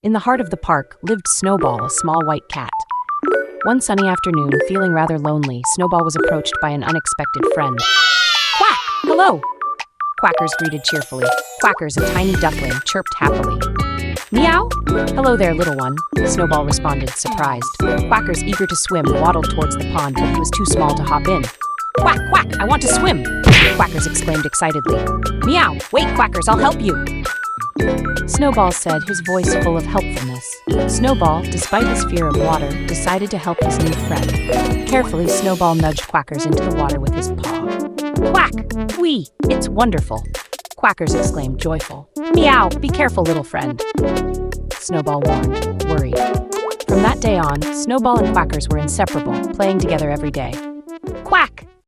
In the heart of the park lived Snowball, a small white cat. One sunny afternoon, feeling rather lonely, Snowball was approached by an unexpected friend. Quack! Hello! Quackers greeted cheerfully. Quackers, a tiny duckling, chirped happily. Meow! Hello there, little one, Snowball responded, surprised. Quackers, eager to swim, waddled towards the pond, but he was too small to hop in. Quack, quack, I want to swim! Quackers exclaimed excitedly. Meow! Wait, Quackers, I'll help you! Snowball said, his voice full of helpfulness. Snowball, despite his fear of water, decided to help his new friend. Carefully, Snowball nudged Quackers into the water with his paw. Quack! Whee! It's wonderful! Quackers exclaimed, joyful. Meow! Be careful, little friend! Snowball warned, worried. From that day on, Snowball and Quackers were inseparable, playing together every day. Quack!